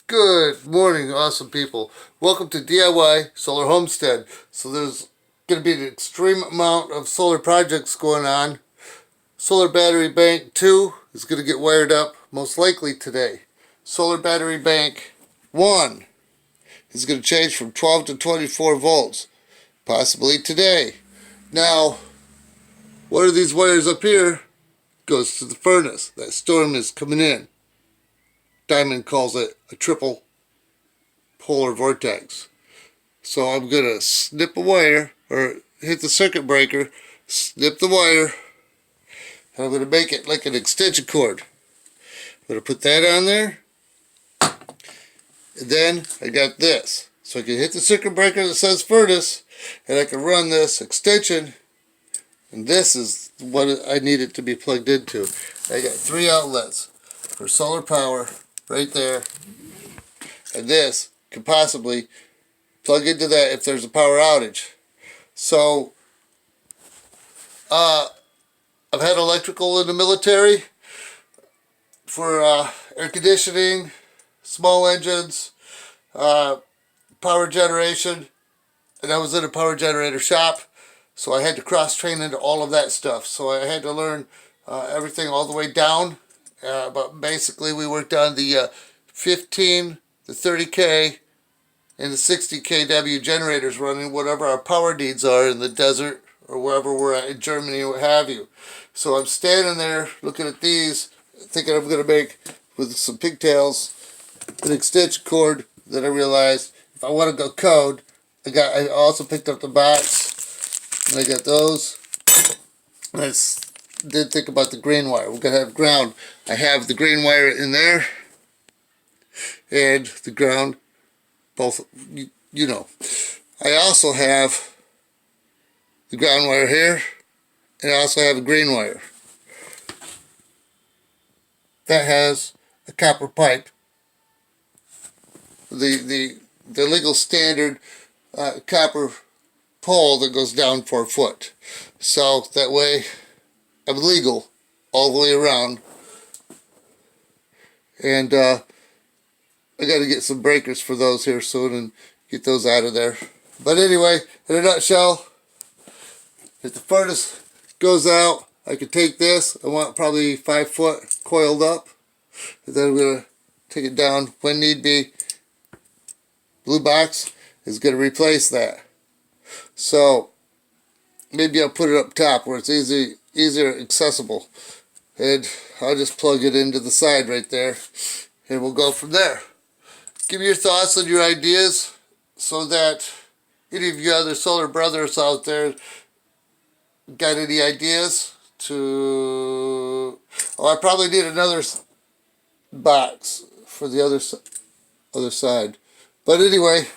Good morning, awesome people. Welcome to DIY Solar Homestead. So there's going to be an extreme amount of solar projects going on. Solar battery bank 2 is going to get wired up most likely today. Solar battery bank 1 is going to change from 12 to 24 volts, possibly today. Now, one of these wires up here goes to the furnace. That storm is coming in. Diamond calls it a triple polar vortex. So I'm going to snip a wire, or hit the circuit breaker, snip the wire, and I'm going to make it like an extension cord. I'm going to put that on there, and then I got this. So I can hit the circuit breaker that says furnace, and I can run this extension, and this is what I need it to be plugged into. I got 3 outlets for solar power right there, and this could possibly plug into that if there's a power outage. So I've had electrical in the military for air conditioning, small engines, power generation, and I was in a power generator shop, so I had to cross train into all of that stuff. So I had to learn everything all the way down, but basically we worked on the 15, the 30K, and the 60 kW generators running whatever our power needs are in the desert or wherever we're at in Germany or what have you. So I'm standing there looking at these, thinking I'm going to make, with some pigtails, an extension cord. Then I realized if I want to go code, I also picked up the box, and I got those. And I did think about the green wire. We're going to have ground. I have the green wire in there, and the ground, both, you know. I also have the ground wire here, and I also have a green wire that has a copper pipe, the legal standard copper pole that goes down 4 foot. So that way I'm legal all the way around. And I got to get some breakers for those here soon and get those out of there. But anyway, in a nutshell, if the furnace goes out, I could take this. I want probably 5 foot coiled up. And then I'm going to take it down when need be. Blue box is going to replace that. So maybe I'll put it up top where it's easier accessible. And I'll just plug it into the side right there, and we'll go from there. Give me your thoughts and your ideas so that any of you other solar brothers out there got any ideas to... Oh, I probably need another box for the other side. But anyway,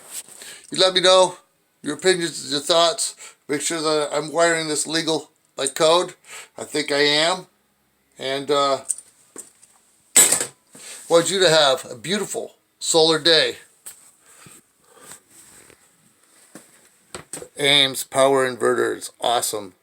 you let me know your opinions and your thoughts. Make sure that I'm wiring this legal by code. I think I am. And want you to have a beautiful solar day. Ames power inverter is awesome.